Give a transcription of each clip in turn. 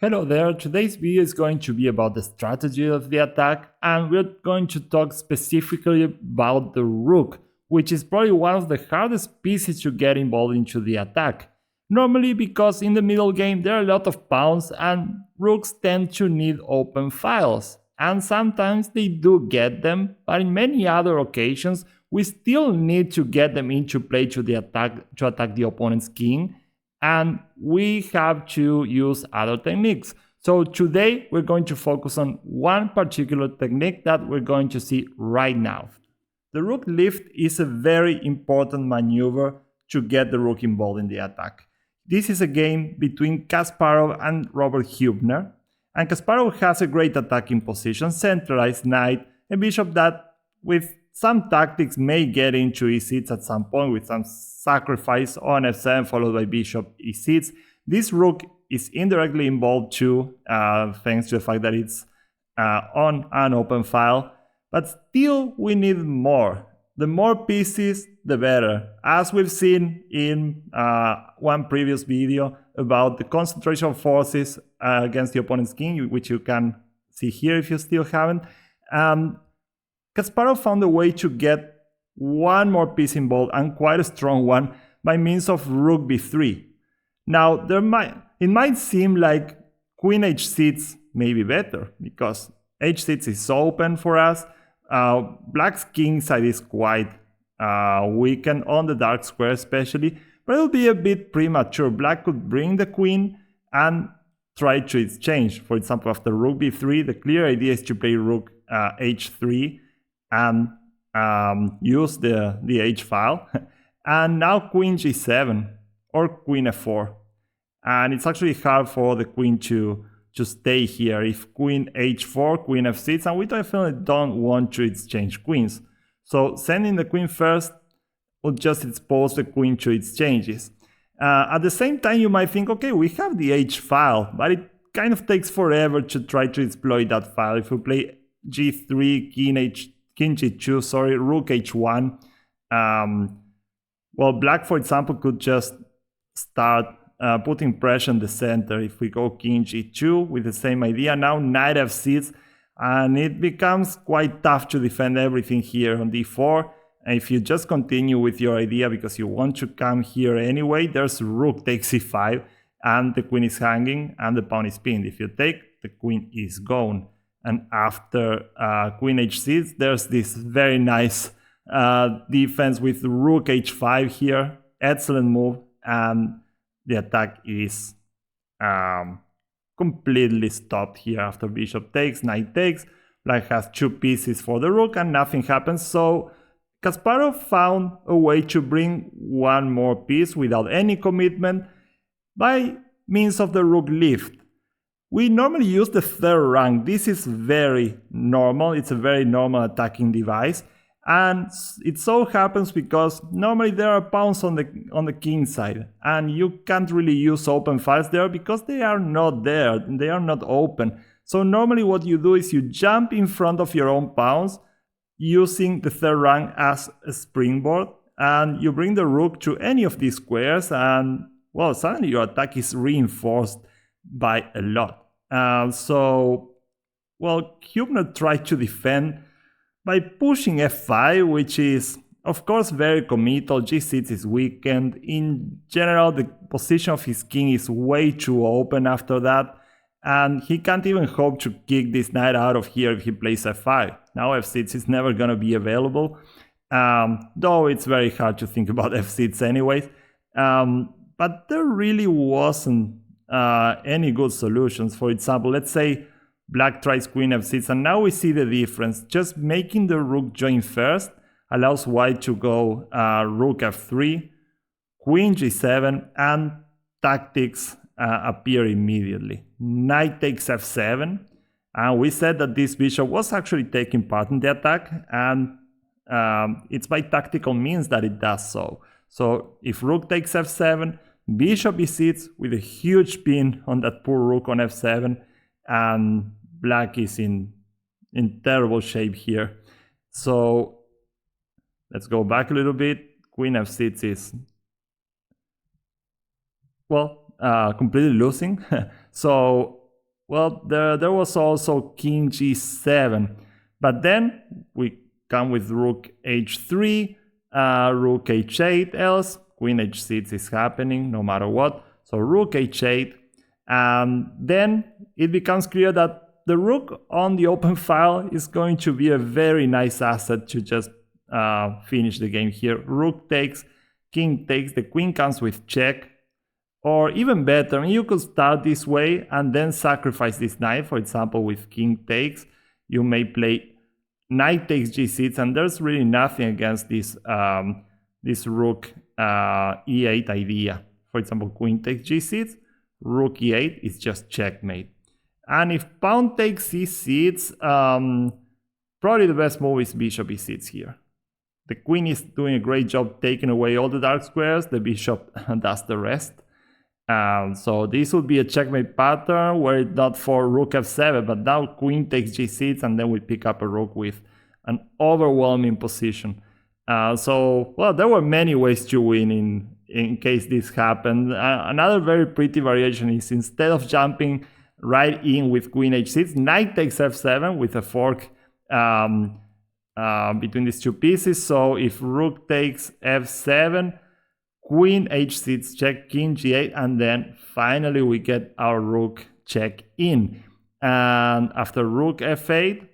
Hello there, today's video is going to be about the strategy of the attack, and we're going to talk specifically about the rook, which is probably one of the hardest pieces to get involved into the attack. Normally because in the middle game there are a lot of pawns and rooks tend to need open files, and sometimes they do get them, but in many other occasions we still need to get them into play to attack the opponent's king, and we have to use other techniques. So today we're going to focus on one particular technique that we're going to see right now. The Rook Lift is a very important maneuver to get the rook involved in the attack. This is a game between Kasparov and Robert-Huebner, and Kasparov has a great attacking position, centralized knight, a bishop that with some tactics may get into e6 at some point with some sacrifice on f7 followed by bishop e6. This rook is indirectly involved too, thanks to the fact that it's on an open file, but still we need more. The more pieces, the better. As we've seen in one previous video about the concentration of forces against the opponent's king, which you can see here if you still haven't. Kasparov found a way to get one more piece involved, and quite a strong one, by means of rook b3. Now, it might seem like queen h6 may be better, because h6 is open for us. Black's king side is quite weakened on the dark square especially, but it'll be a bit premature. Black could bring the queen and try to exchange. For example, after rook b3, the clear idea is to play rook h3 and use the h file. And now queen g7 or queen f4. And it's actually hard for the queen to stay here. If queen h4, queen f6, and we definitely don't want to exchange queens. So sending the queen first will just expose the queen to exchanges. At the same time, you might think, okay, we have the h file, but it kind of takes forever to try to exploit that file. If we play g3, king g2, rook h1, well, black, for example, could just start putting pressure on the center. If we go king g2 with the same idea, now knight f6, and it becomes quite tough to defend everything here on d4. And if you just continue with your idea because you want to come here anyway, there's rook takes c5, and the queen is hanging and the pawn is pinned. If you take, the queen is gone. And after queen h6, there's this very nice defense with rook h5 here. Excellent move, and the attack is completely stopped here after bishop takes, knight takes. Black has two pieces for the rook and nothing happens. So Kasparov found a way to bring one more piece without any commitment by means of the Rook Lift. We normally use the third rank. This is very normal. It's a very normal attacking device. And it so happens because normally there are pawns on the king side, and you can't really use open files there because they are not there, they are not open. So normally what you do is you jump in front of your own pawns using the third rank as a springboard, and you bring the rook to any of these squares, and well, suddenly your attack is reinforced by a lot. Huebner tried to defend by pushing f5, which is of course very committal. g6 is weakened. In general, the position of his king is way too open after that, and he can't even hope to kick this knight out of here if he plays f5. Now f6 is never going to be available, though it's very hard to think about f6 anyways. But there really wasn't any good solutions. For example, let's say black tries queen f6, and now we see the difference. Just making the rook join first allows white to go rook f3, queen g7, and tactics appear immediately. Knight takes f7, and we said that this bishop was actually taking part in the attack, and it's by tactical means that it does so. So if rook takes f7, bishop e6 with a huge pin on that poor rook on f7, and black is in terrible shape here. So let's go back a little bit. Queen f6 is, well, completely losing. So well, there was also king g7. But then we come with rook h3, rook h8, else queen h6 is happening no matter what. So rook h8. Then it becomes clear that the rook on the open file is going to be a very nice asset to just finish the game here. Rook takes, king takes, the queen comes with check. Or even better, I mean, you could start this way and then sacrifice this knight. For example, with king takes, you may play knight takes g6, and there's really nothing against this this rook e8 idea. For example, queen takes g6, rook e8 is just checkmate. And if pawn takes c6, probably the best move is bishop e6 here. The queen is doing a great job taking away all the dark squares, the bishop does the rest. So this would be a checkmate pattern were it not for rook f7, but now queen takes g6, and then we pick up a rook with an overwhelming position. So, well, there were many ways to win in case this happened. Another very pretty variation is instead of jumping right in with queen h6, knight takes f7 with a fork between these two pieces. So if rook takes f7, queen h6 check, king g8, and then finally we get our rook check in. And after rook f8,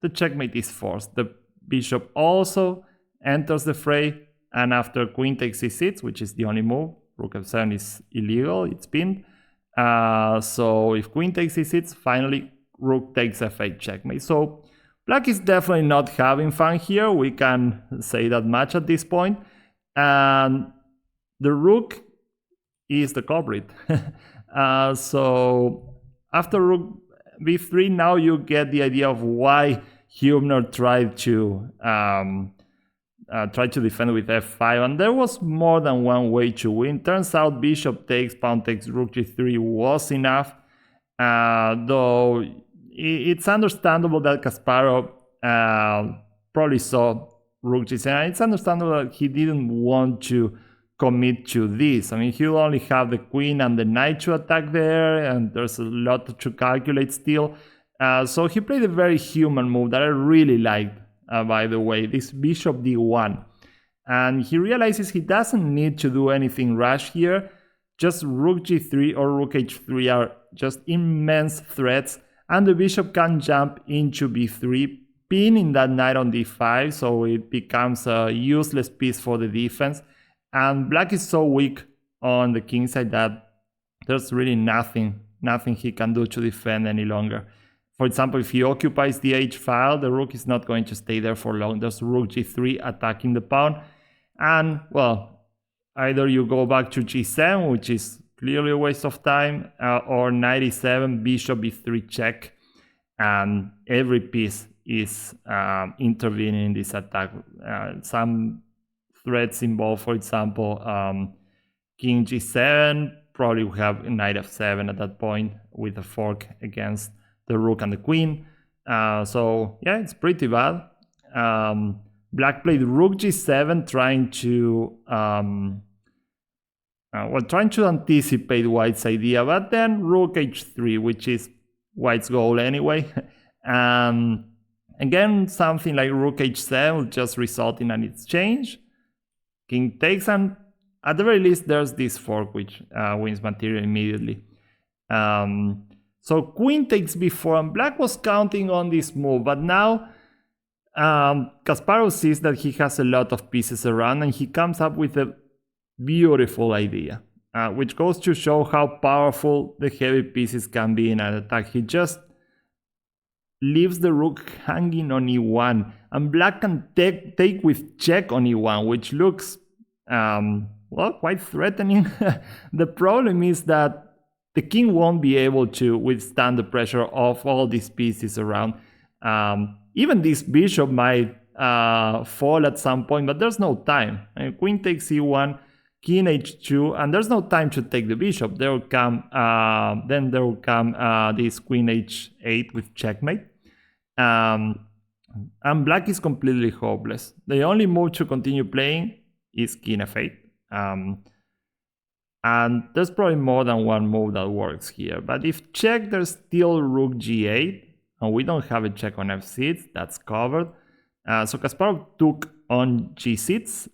the checkmate is forced. The bishop also enters the fray, and after queen takes c6, which is the only move, rook f7 is illegal, it's pinned. So if queen takes c6, finally rook takes f8 checkmate. So black is definitely not having fun here, we can say that much at this point. And the rook is the culprit. So after rook b3, now you get the idea of why Huebner tried to defend with f5, and there was more than one way to win. Turns out bishop takes, pawn takes, rook g3 was enough, though it's understandable that Kasparov probably saw rook g7. It's understandable that he didn't want to commit to this. I mean, he'll only have the queen and the knight to attack there, and there's a lot to calculate still. So he played a very human move that I really liked, by the way, this bishop d1. And he realizes he doesn't need to do anything rash here. Just rook g3 or rook h3 are just immense threats, and the bishop can jump into b3, pinning that knight on d5, so it becomes a useless piece for the defense. And black is so weak on the king side that there's really nothing he can do to defend any longer. For example, if he occupies the h file, the rook is not going to stay there for long. There's rook g3 attacking the pawn. And, well, either you go back to g7, which is clearly a waste of time, or knight e7, bishop b3 check, and every piece is intervening in this attack. Some threats involved, for example, king g7, probably we have knight f7 at that point with a fork against the rook and the queen. So yeah, it's pretty bad. Black played rook g7, trying to trying to anticipate white's idea, but then rook h3, which is white's goal anyway. Again, something like rook h7 will just result in an exchange. King takes, and at the very least there's this fork which wins material immediately. So queen takes b4, and black was counting on this move, but now Kasparov sees that he has a lot of pieces around, and he comes up with a beautiful idea, which goes to show how powerful the heavy pieces can be in an attack. He just leaves the rook hanging on e1, and black can take with check on e1, which looks well, quite threatening. The problem is that the king won't be able to withstand the pressure of all these pieces around. Even this bishop might fall at some point, but there's no time. Queen takes e1, king h2, and there's no time to take the bishop. There will come then there will come this queen h8 with checkmate. And black is completely hopeless. The only move to continue playing is king f8. And there's probably more than one move that works here. But if check, there's still rook g8. And we don't have a check on f6. That's covered. So Kasparov took on g6.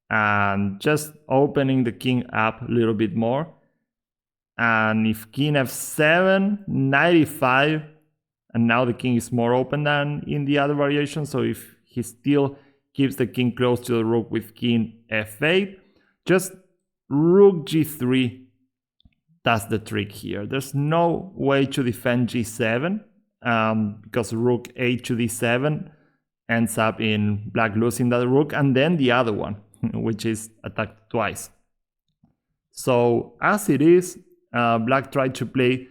And just opening the king up a little bit more. And if king f7, 95. And now the king is more open than in the other variation. So if he still keeps the king close to the rook with king f8, just rook g3, that's the trick here. There's no way to defend g7 because rook a to d7 ends up in black losing that rook, and then the other one, which is attacked twice. So as it is, black tried to play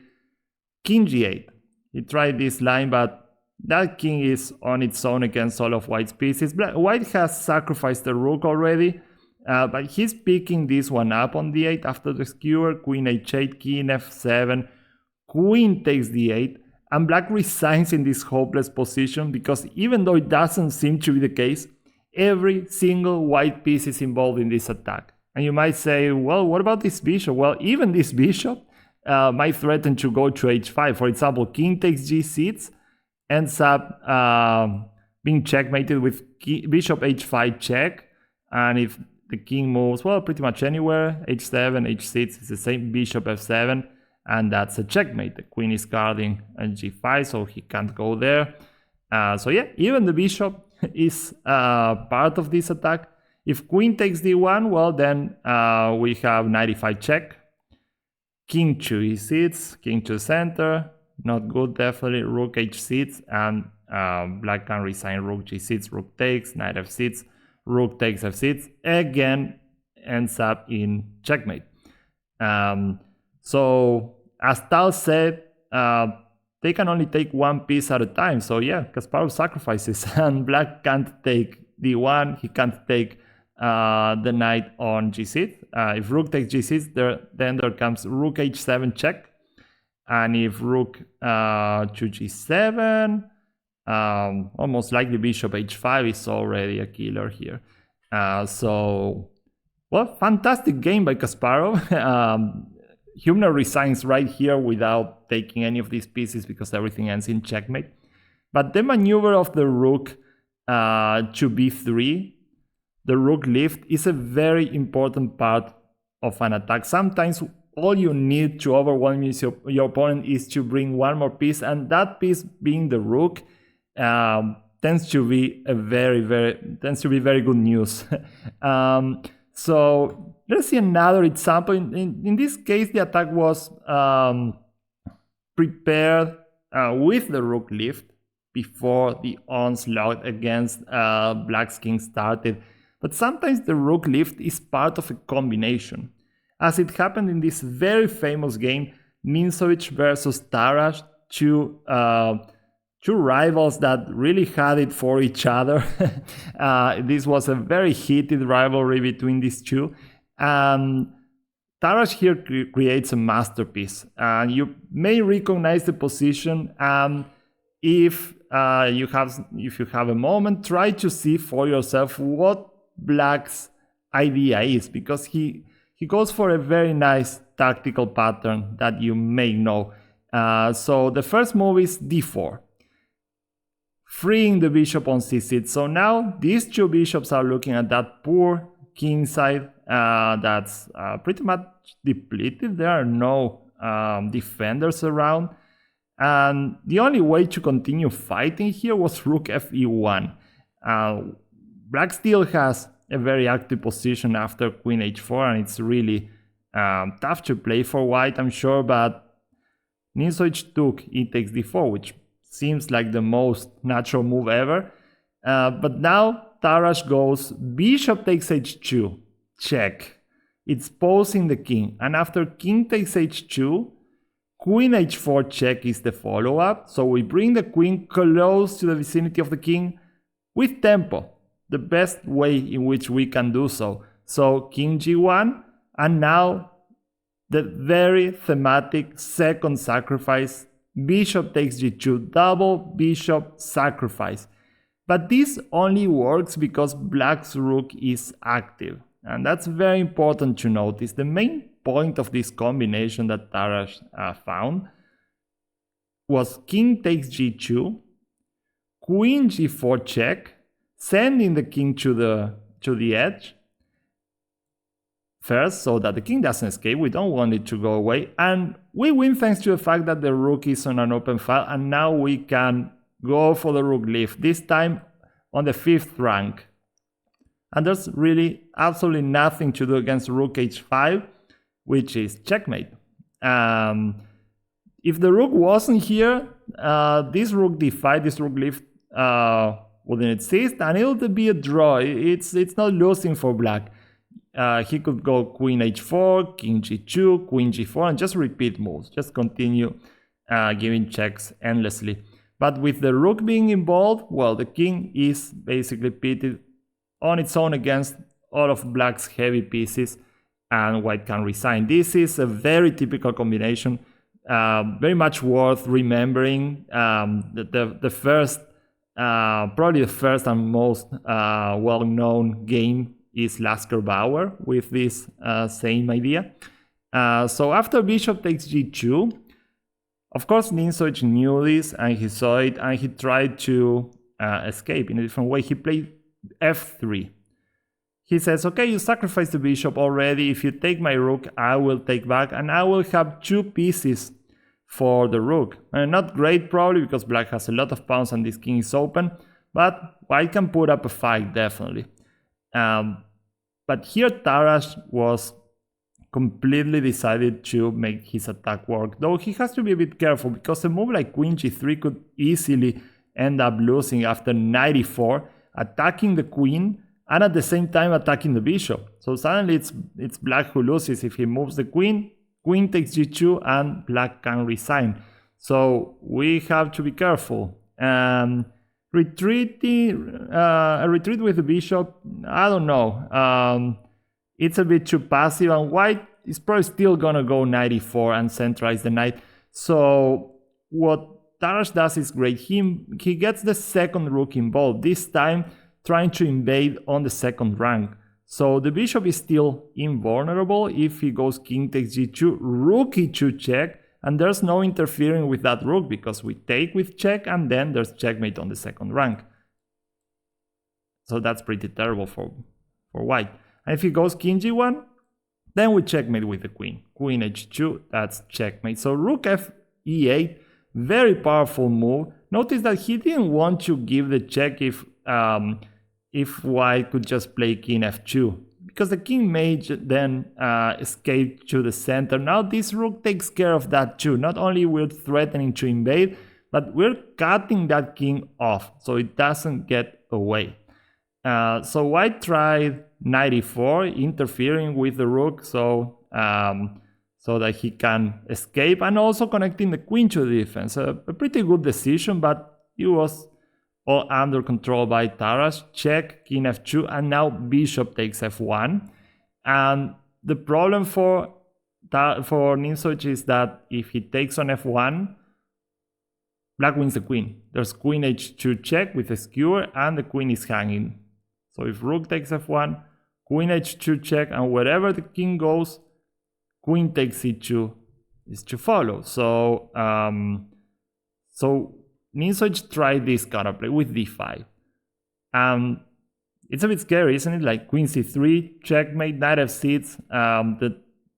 king g8. He tried this line, but that king is on its own against all of white's pieces. White has sacrificed the rook already, but he's picking this one up on d8 after the skewer. Queen h8, king f7, queen takes d8, and black resigns in this hopeless position because even though it doesn't seem to be the case, every single white piece is involved in this attack. And you might say, well, what about this bishop? Well, even this bishop might threaten to go to h5. For example, king takes g6 ends up being checkmated with bishop h5 check. And if the king moves, well, pretty much anywhere, h7, h6, it's the same, bishop f7, and that's a checkmate. The queen is guarding at g5, so he can't go there. So yeah, even the bishop is part of this attack. If queen takes d1, well, then we have 95 check. King to e6, king to center, not good, definitely. Rook h6, and black can resign rook g6, rook takes, knight f6, rook takes f6, again ends up in checkmate. So as Tal said, they can only take one piece at a time. So yeah, Kasparov sacrifices, and black can't take d1, he can't take the knight on g6. If rook takes g6, then there comes rook h7 check. And if rook to g7, almost likely bishop h5 is already a killer here. So, well, fantastic game by Kasparov. Huebner resigns right here without taking any of these pieces because everything ends in checkmate. But the maneuver of the rook to b3, the rook lift, is a very important part of an attack. Sometimes all you need to overwhelm your opponent is to bring one more piece, and that piece being the rook tends to be very good news. So let's see another example. In this case, the attack was prepared with the rook lift before the onslaught against black's king started. But sometimes the rook lift is part of a combination, as it happened in this very famous game, Nimzowitsch versus Tarrasch, two rivals that really had it for each other. This was a very heated rivalry between these two. Tarrasch here creates a masterpiece. You may recognize the position. If you have a moment, try to see for yourself what black's idea is, because he goes for a very nice tactical pattern that you may know. So the first move is d4, freeing the bishop on c6. So now these two bishops are looking at that poor king side that's pretty much depleted. There are no defenders around. And the only way to continue fighting here was rook fe1. Black still has a very active position after queen h4, and it's really tough to play for white, I'm sure, but Nimzowitsch took e takes d4, which seems like the most natural move ever. But now Tarrasch goes bishop takes h2, check. It's posing the king, and after king takes h2, queen h4 check is the follow-up. So we bring the queen close to the vicinity of the king with tempo, the best way in which we can do so. So king g1, and now the very thematic second sacrifice, bishop takes g2, double bishop sacrifice. But this only works because black's rook is active. And that's very important to notice. The main point of this combination that Tarrasch found was king takes g2, queen g4 check, sending the king to the edge first so that the king doesn't escape. We don't want it to go away. And we win thanks to the fact that the rook is on an open file, and now we can go for the rook lift, this time on the 5th rank. And there's really absolutely nothing to do against rook h5, which is checkmate. If the rook wasn't here, this rook d5, this rook lift wouldn't exist, and it would be a draw. It's not losing for black. He could go queen h4, king g2, queen g4, and just repeat moves. Just continue giving checks endlessly. But with the rook being involved, well, the king is basically pitted on its own against all of black's heavy pieces, and white can resign. This is a very typical combination, very much worth remembering. The first, probably the first and most well-known game is Lasker-Bauer with this same idea. So after bishop takes g2, of course Nimzowitsch knew this and he saw it, and he tried to escape in a different way. He played f3. He says, okay, you sacrificed the bishop already. If you take my rook, I will take back, and I will have 2 pieces for the rook. Not great probably, because black has a lot of pawns and this king is open, but white can put up a fight definitely. But here Tarrasch was completely decided to make his attack work, though he has to be a bit careful, because a move like queen g3 could easily end up losing after knight e4, attacking the queen and at the same time attacking the bishop. So suddenly it's black who loses. If he moves the queen, queen takes g2 and black can resign. So we have to be careful. A retreat with the bishop, I don't know. It's a bit too passive, and white is probably still gonna go knight e4 and centralize the knight. So what Tarrasch does is great. He gets the second rook involved, this time trying to invade on the 2nd rank. So the bishop is still invulnerable if he goes king takes g2, rook e2 check, and there's no interfering with that rook because we take with check, and then there's checkmate on the 2nd rank. So that's pretty terrible for white. And if he goes king g1, then we checkmate with the queen. Queen h2, that's checkmate. So rook f e8, very powerful move. Notice that he didn't want to give the check if white could just play king f2, because the king may then escape to the center. Now this rook takes care of that too. Not only we're threatening to invade, but we're cutting that king off so it doesn't get away. So white tried knight e4, interfering with the rook so that he can escape, and also connecting the queen to the defense. A pretty good decision, but it was all under control by Tarrasch. Check, king f2, and now bishop takes f1. And the problem for Nimzowitsch is that if he takes on f1, black wins the queen. There's queen h2 check with a skewer, and the queen is hanging. So if rook takes f1, queen h2 check, and wherever the king goes, queen takes e2 is to follow. So Nimzowitsch tried this counterplay with d5. It's a bit scary, isn't it? Like queen c3, checkmate, knight f6, the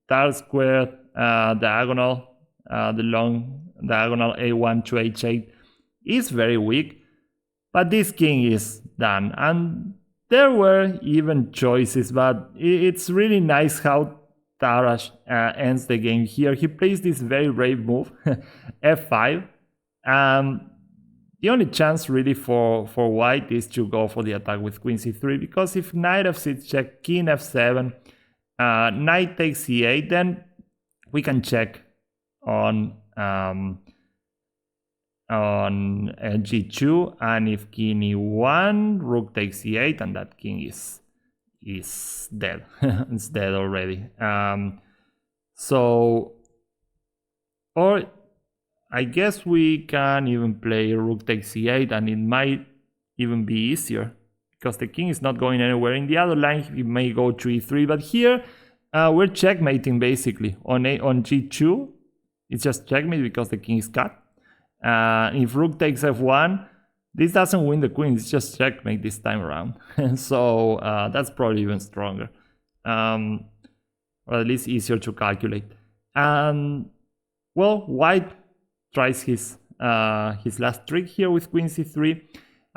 dark square diagonal, the long diagonal a1 to h8 is very weak, but this king is done. And there were even choices, but it's really nice how Tarrasch ends the game here. He plays this very brave move, f5. The only chance really for white is to go for the attack with queen c3, because if knight f6 check, king f7, knight takes e8, then we can check on g2, and if king e1, rook takes e8, and that king is dead. It's dead already. Or I guess we can even play rook takes e8, and it might even be easier. because the king is not going anywhere. In the other line, he may go to e3, but here we're checkmating basically. On g2, it's just checkmate because the king is cut. If rook takes f1, this doesn't win the queen, it's just checkmate this time around. And so that's probably even stronger, or at least easier to calculate. And well, white tries his last trick here with queen c3.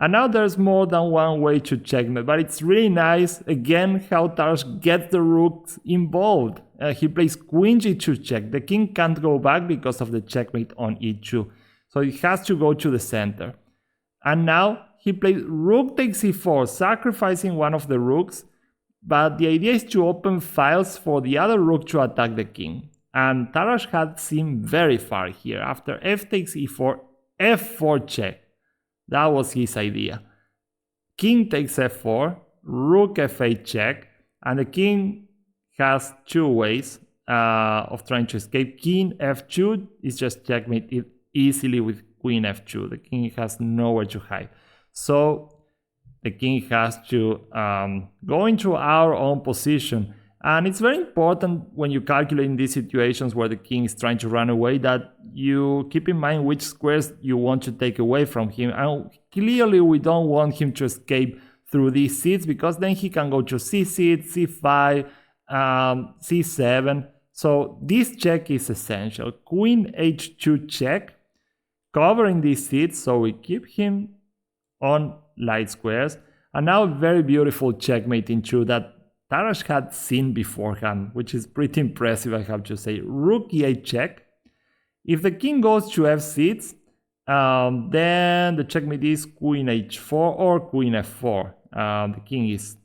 And now there's more than one way to checkmate, but it's really nice, again, how Tarrasch gets the rooks involved. He plays queen g2 check. The king can't go back because of the checkmate on e2. So he has to go to the center. And now he plays rook takes e4, sacrificing one of the rooks. But the idea is to open files for the other rook to attack the king. And Tarrasch had seen very far here. After f takes e4, f4 check. That was his idea. King takes f4, rook f8 check, and the king has two ways of trying to escape. King f2 is just checkmate easily with queen f2. The king has nowhere to hide. So the king has to go into our own position. And it's very important when you calculate in these situations where the king is trying to run away that you keep in mind which squares you want to take away from him. And clearly we don't want him to escape through these seats, because then he can go to c6, c5, c7. So this check is essential. Queen h2 check, covering these seats, so we keep him on light squares. And now very beautiful checkmate into that Tarrasch had seen beforehand, which is pretty impressive, I have to say. Rook e8 check. If the king goes to f6, then the checkmate is queen h4 or queen f4. The king is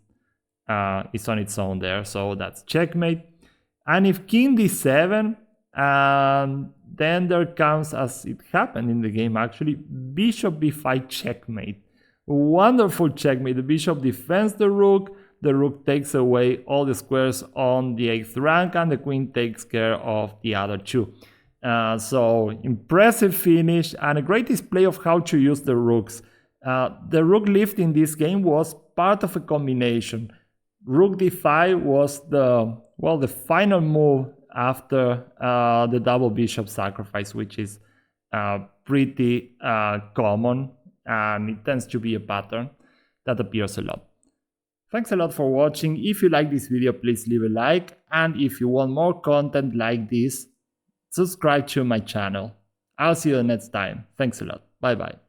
on its own there, so that's checkmate. And if king d7, then there comes, as it happened in the game actually, bishop b5 checkmate. Wonderful checkmate. The bishop defends the rook takes away all the squares on the 8th rank, and the queen takes care of the other two. So impressive finish and a great display of how to use the rooks. The rook lift in this game was part of a combination. Rook d5 was the final move after the double bishop sacrifice, which is pretty common, and it tends to be a pattern that appears a lot. Thanks a lot for watching. If you like this video, please leave a like, and if you want more content like this, subscribe to my channel. I'll see you next time. Thanks a lot. Bye bye.